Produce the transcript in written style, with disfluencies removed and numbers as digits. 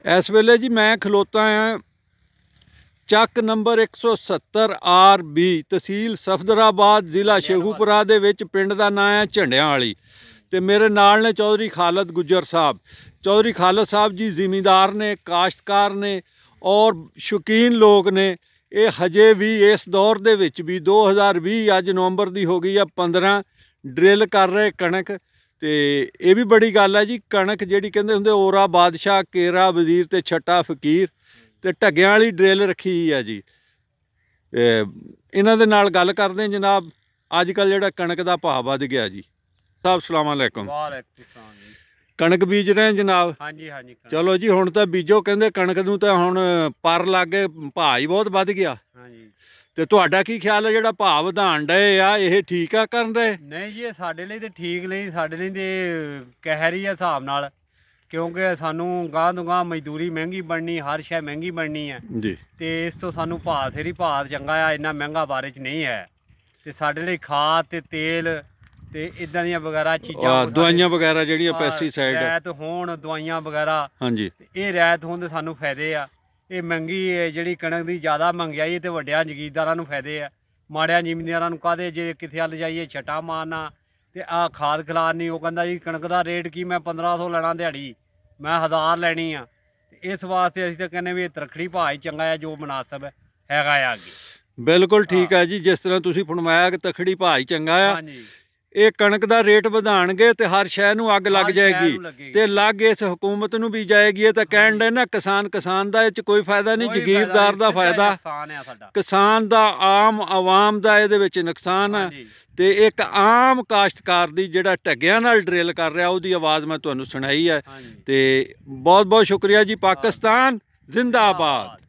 इस वेले जी मैं खलोता हाँ ਚੱਕ ਨੰਬਰ 170 RB तहसील सफदराबाद ਜ਼ਿਲ੍ਹਾ ਸ਼ੇਖੂਪੁਰਾ ਦੇ ਵਿੱਚ ਪਿੰਡ ਦਾ ਨਾਂ ਹੈ ਝੰਡਿਆਂ ਵਾਲੀ ਤੇ ਮੇਰੇ ਨਾਲ ਨੇ ਚੌਧਰੀ ਖਾਲਦ ਗੁੱਜਰ ਸਾਹਿਬ। ਚੌਧਰੀ ਖਾਲਦ ਸਾਹਿਬ ਜੀ ਜ਼ਿਮੀਂਦਾਰ ਨੇ, ਕਾਸ਼ਤਕਾਰ ਨੇ ਔਰ ਸ਼ੌਕੀਨ ਲੋਕ ਨੇ। ਇਹ ਹਜੇ ਵੀ ਇਸ ਦੌਰ ਦੇ ਵਿੱਚ ਵੀ 2020 ਅੱਜ ਨਵੰਬਰ ਦੀ ਹੋ ਗਈ ਆ 15 ਡਰਿਲ ਕਰ ਰਹੇ ਕਣਕ। ਤੇ ਇਹ ਵੀ ਬੜੀ ਗੱਲ ਹੈ ਜੀ, ਕਣਕ ਜਿਹੜੀ ਕਹਿੰਦੇ ਹੁੰਦੇ ਓਰਾ ਬਾਦਸ਼ਾਹ, ਕੇਰਾ ਵਜ਼ੀਰ ਤੇ ਛੱਟਾ ਫਕੀਰ ਤੇ ਢੱਗਿਆਂ ਵਾਲੀ ਡਰਿਲ ਰੱਖੀ ਆ ਜੀ। ਇਹਨਾਂ ਦੇ ਨਾਲ ਗੱਲ ਕਰਦੇ ਜਨਾਬ। ਅੱਜ ਕੱਲ੍ਹ ਜਿਹੜਾ ਕਣਕ ਦਾ ਭਾਅ ਵੱਧ ਗਿਆ ਜੀ। ਸਾਹਿਬ ਸਲਾਮ ਅਲੈਕੁਮ। ਵਾਲੇਕੁਮ ਸਲਾਮ ਜੀ। ਕਣਕ ਬੀਜ ਰਹੇ ਜਨਾਬ? ਹਾਂਜੀ ਹਾਂਜੀ। ਚਲੋ ਜੀ, ਹੁਣ ਤਾਂ ਬੀਜੋ। ਕਹਿੰਦੇ ਕਣਕ ਨੂੰ ਤਾਂ ਹੁਣ ਪਰ ਲੱਗ ਗਏ, ਭਾਅ ਹੀ ਬਹੁਤ ਵੱਧ ਗਿਆ। ਹਾਂਜੀ। ਤੇ ਤੁਹਾਡਾ ਕੀ ਖਿਆਲ ਹੈ, ਜਿਹੜਾ ਭਾਅ ਵਧਾਉਣ ਡਏ ਆ ਇਹ ਠੀਕ ਆ ਕਰਨ ਰਹੇ? ਨਹੀਂ ਜੀ, ਇਹ ਸਾਡੇ ਲਈ ਤੇ ਠੀਕ ਨਹੀਂ, ਸਾਡੇ ਲਈ ਤੇ ਕਹਿਰੀ ਆ ਹਿਸਾਬ ਨਾਲ, ਕਿਉਂਕਿ ਸਾਨੂੰ ਗਾਂਹ ਤੋਂ ਗਾਂਹ ਮਜ਼ਦੂਰੀ ਮਹਿੰਗੀ ਬਣਨੀ, ਹਰ ਸ਼ੈ ਮਹਿੰਗੀ ਬਣਨੀ ਹੈ ਜੀ। ਤੇ ਇਸ ਤੋਂ ਸਾਨੂੰ ਭਾਅ ਸਿਰ ਭਾਅ ਚੰਗਾ ਆ, ਇੰਨਾ ਮਹਿੰਗਾ ਬਾਰੇ 'ਚ ਨਹੀਂ ਹੈ। ਤੇ ਸਾਡੇ ਲਈ ਖਾਦ ਤੇ ਤੇਲ ਤੇ ਇਦਾਂ ਦੀਆਂ ਵਗੈਰਾ ਚੀਜ਼ਾਂ, ਦਵਾਈਆਂ ਵਗੈਰਾ ਜਿਹੜੀਆਂ ਪੈਸਟੀਸਾਈਡ ਰੈਤ ਹੋਣ, ਦਵਾਈਆਂ ਵਗੈਰਾ, ਹਾਂਜੀ, ਇਹ ਰੈਤ ਹੋਣ ਦੇ ਸਾਨੂੰ ਫਾਇਦੇ ਆ। ਇਹ ਮਹਿੰਗੀ ਜਿਹੜੀ ਕਣਕ ਦੀ ਜ਼ਿਆਦਾ ਮਹਿੰਗਾਈ ਤੇ ਵੱਡਿਆਂ ਜ਼ਮੀਂਦਾਰਾਂ ਨੂੰ ਫਾਇਦੇ ਆ, ਮਾੜਿਆਂ ਜ਼ਿਮੀਂਦਾਰਾਂ ਨੂੰ ਕਾਹਦੇ ਜੇ ਕਿਤੇ ਹੱਲ ਜਾਈਏ ਛਟਾ ਮਾਰਨਾ ਤੇ ਆਹ ਖਾਦ ਖਿਲਾਰਨੀ। ਉਹ ਕਹਿੰਦਾ ਜੀ ਕਣਕ ਦਾ ਰੇਟ ਕੀ, ਮੈਂ 1500 ਲੈਣਾ ਦਿਹਾੜੀ, ਮੈਂ 1000 ਲੈਣੀ ਆ। ਇਸ ਵਾਸਤੇ ਅਸੀਂ ਤਾਂ ਕਹਿੰਦੇ ਵੀ ਇਹ ਤਰਖੜੀ ਭਾਅ ਹੀ ਚੰਗਾ ਆ, ਜੋ ਮੁਨਾਸਬ ਹੈਗਾ ਆ ਅੱਗੇ। ਬਿਲਕੁਲ ਠੀਕ ਹੈ ਜੀ, ਜਿਸ ਤਰ੍ਹਾਂ ਤੁਸੀਂ ਫਰਮਾਇਆ ਕਿ ਤਖੜੀ ਭਾਅ ਹੀ ਚੰਗਾ ਆ। ਹਾਂਜੀ। ਇਹ ਕਣਕ ਦਾ ਰੇਟ ਵਧਾਣਗੇ ਤੇ ਹਰ ਸ਼ੈ ਨੂੰ ਅੱਗ ਲੱਗ ਜਾਏਗੀ ਤੇ ਲੱਗ ਇਸ ਹਕੂਮਤ ਨੂੰ ਵੀ ਜਾਏਗੀ। ਇਹ ਤਾਂ ਕਹਿਣ ਦੇ ਨਾ ਕਿਸਾਨ ਦਾ ਇਹ 'ਚ ਕੋਈ ਫਾਇਦਾ ਨਹੀਂ, ਜ਼ਗੀਰਦਾਰ ਦਾ ਫਾਇਦਾ, ਕਿਸਾਨ ਦਾ, ਆਮ ਆਵਾਮ ਦਾ ਇਹਦੇ ਵਿੱਚ ਨੁਕਸਾਨ ਆ। ਤੇ ਇੱਕ ਆਮ ਕਾਸ਼ਤਕਾਰ ਦੀ ਜਿਹੜਾ ਢੱਗਿਆਂ ਨਾਲ ਡਰਿਲ ਕਰ ਰਿਹਾ, ਉਹਦੀ ਆਵਾਜ਼ ਮੈਂ ਤੁਹਾਨੂੰ ਸੁਣਾਈ ਹੈ। ਤੇ ਬਹੁਤ ਬਹੁਤ ਸ਼ੁਕਰੀਆ ਜੀ। ਪਾਕਿਸਤਾਨ ਜ਼ਿੰਦਾਬਾਦ।